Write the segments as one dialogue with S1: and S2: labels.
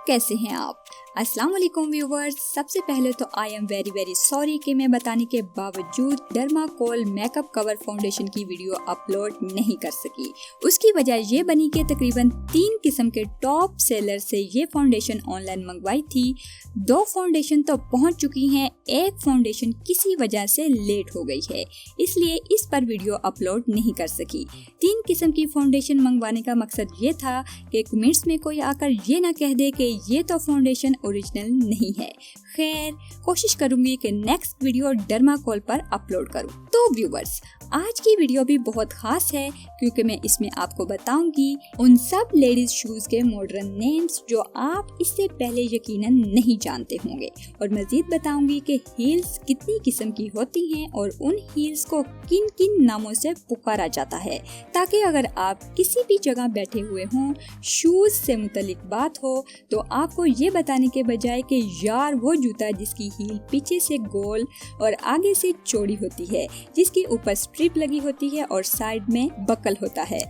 S1: कैसे हैं आप? अस्सलाम वालेकुम व्यूवर्स। सबसे पहले तो आई एम वेरी सॉरी कि मैं बताने के बावजूद डर्माकोल मेकअप कवर फाउंडेशन की वीडियो अपलोड नहीं कर सकी। उसकी वजह ये बनी कि तकरीबन 3 किस्म के टॉप सेलर से ये फाउंडेशन ऑनलाइन मंगवाई थी। 2 फाउंडेशन तो पहुंच चुकी हैं, एक फाउंडेशन किसी वजह से लेट हो गई है, इसलिए इस पर वीडियो अपलोड नहीं कर सकी। 3 किस्म की फाउंडेशन मंगवाने का मकसद ये था कि कमेंट्स में कोई आकर ये ना कह दे कि ये तो फाउंडेशन ओरिजिनल नहीं है। खैर, कोशिश करूंगी कि नेक्स्ट वीडियो डर्माकोल पर अपलोड करूं। तो व्यूवर्स, आज की वीडियो भी बहुत खास है क्योंकि मैं इसमें आपको बताऊंगी उन सब लेडीज शूज के मॉडर्न नेम्स जो आप इससे पहले यकीनन नहीं जानते होंगे, और मजीद बताऊंगी कि हील्स कितनी किस्म की होती हैं और उन हील्स को किन किन नामों से पुकारा जाता है, ताकि अगर आप किसी भी जगह बैठे हुए हों, शूज से मुतल्लिक बात हो, तो आपको ये बताने के बजाय कि यार वो जूता जिसकी हील पीछे से गोल और आगे से चौड़ी होती है, जिसके ऊपर स्ट्रिप लगी होती है और साइड में बकल होता है,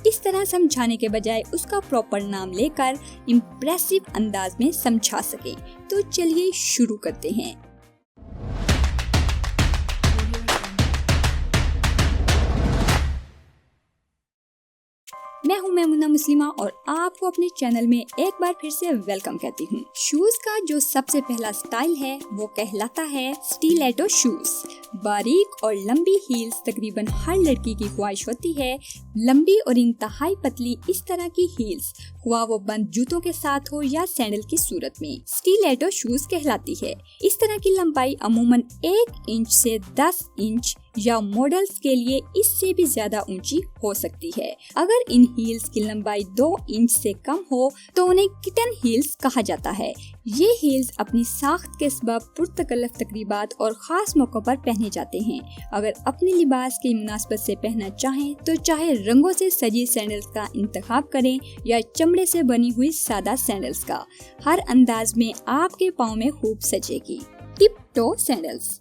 S1: इस तरह समझाने के बजाय उसका प्रॉपर नाम लेकर इम्प्रेसिव अंदाज में समझा सके। तो चलिए शुरू करते हैं। मैं हूं मैमुना मुस्लिमा और आपको अपने चैनल में एक बार फिर से वेलकम कहती हूं। शूज का जो सबसे पहला स्टाइल है वो कहलाता है स्टिलेटो शूज। बारीक और लंबी हील्स तकरीबन हर लड़की की ख्वाहिश होती है। लंबी और इंतहाई पतली इस तरह की हील्स, हुआ वो बंद जूतों के साथ हो या सैंडल की सूरत में, स्टिलेटो शूज कहलाती है। इस तरह की लंबाई अमूमन 1 इंच से 10 इंच या मॉडल्स के लिए इससे भी ज्यादा ऊंची हो सकती है। अगर इन हील्स की लंबाई 2 इंच से कम हो तो उन्हें किटन हील्स कहा जाता है। ये हील्स अपनी साख्त के सबब पुरतकल्लफ तकरीबात और खास मौकों पर पहने जाते हैं। अगर अपने लिबास की मुनासबत से पहनना चाहें तो चाहे रंगों से सजी सैंडल्स का इंतखाब करें या चमड़े से बनी हुई सादा सैंडल्स का, हर अंदाज में आपके पाँव में खूब सजेगी। Tip to sandals.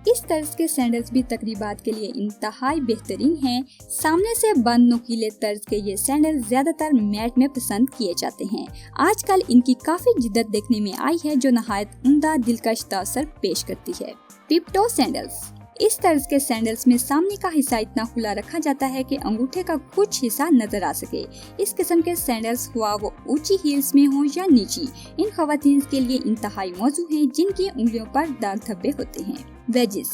S1: इस तर्ज के सैंडल्स भी तकरीबात के लिए इंतहाई बेहतरीन हैं। सामने से बंद नुकीले तर्ज के ये सैंडल ज्यादातर मैट में पसंद किए जाते हैं। आजकल इनकी काफी जिद्दत देखने में आई है जो नहायत उम्दा दिलकश तासर पेश करती है। Tip-to sandals. इस तर्ज के सैंडल्स में सामने का हिस्सा इतना खुला रखा जाता है कि अंगूठे का कुछ हिस्सा नजर आ सके। इस किस्म के सैंडल्स हुआ वो ऊंची हील्स में हो या नीची, इन खवातीन के लिए इंतहाई मौजू हैं जिनकी उंगलियों पर दाग धब्बे होते हैं। वेजिस।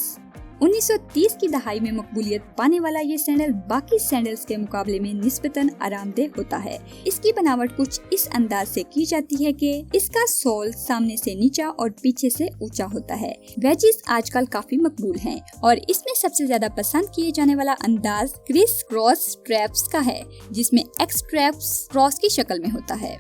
S1: 1930 की दहाई में मकबूलियत पाने वाला ये सैंडल बाकी सैंडल्स के मुकाबले में निस्बतन आरामदेह होता है। इसकी बनावट कुछ इस अंदाज से की जाती है कि इसका सोल सामने से नीचा और पीछे से ऊंचा होता है। वेजिस आजकल काफी मकबूल हैं और इसमें सबसे ज्यादा पसंद किए जाने वाला अंदाज क्रिस क्रॉस स्ट्रैप्स का है, जिसमें एक्स स्ट्रैप्स क्रॉस की शक्ल में होता है।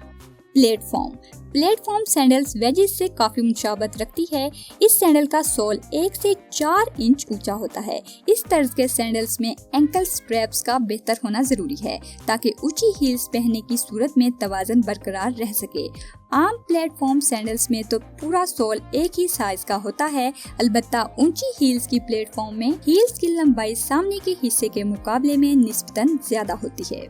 S1: प्लेटफॉर्म सैंडल्स वेजिस से काफी मुशाबत रखती है। इस सैंडल का सोल 1 से 4 इंच ऊंचा होता है। इस तर्ज के सैंडल्स में एंकल स्ट्रैप्स का बेहतर होना जरूरी है ताकि ऊंची हील्स पहनने की सूरत में तवाज़ुन बरकरार रह सके। आम प्लेटफॉर्म सैंडल्स में तो पूरा सोल एक ही साइज का होता है, अलबत्ता ऊंची हील्स की प्लेटफॉर्म में हील्स की लंबाई सामने के हिस्से के मुकाबले में निस्बतन ज्यादा होती है।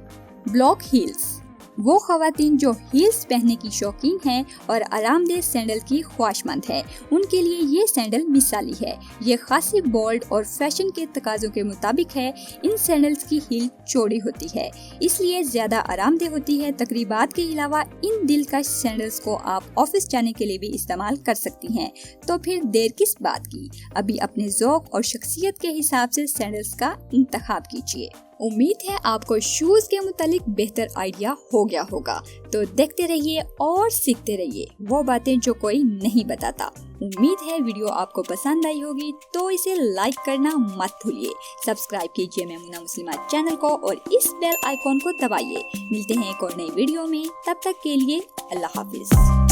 S1: Block heels. वो खवातीन जो हील्स पहनने की शौकीन हैं और आरामदेह सैंडल की ख्वाहिशमंद है, उनके लिए ये सैंडल मिसाली है। ये खासी बोल्ड और फैशन के तकाजों के मुताबिक है। इन सैंडल्स की हील चौड़ी होती है, इसलिए ज्यादा आरामदेह होती है। तकरीबात के अलावा इन दिलकश सैंडल्स को आप ऑफिस जाने के लिए भी इस्तेमाल कर सकती हैं। तो फिर देर किस बात की, अभी अपने ज़ौक़ और शख्सियत के हिसाब से सैंडल्स का इंतखाब कीजिए। उम्मीद है आपको शूज के मुतालिक बेहतर आइडिया हो गया होगा। तो देखते रहिए और सीखते रहिए वो बातें जो कोई नहीं बताता। उम्मीद है वीडियो आपको पसंद आई होगी, तो इसे लाइक करना मत भूलिए। सब्सक्राइब कीजिए मैमुना मुस्लिमा चैनल को और इस बेल आइकॉन को दबाइए। मिलते हैं एक और नई वीडियो में, तब तक के लिए अल्लाह हाफिज।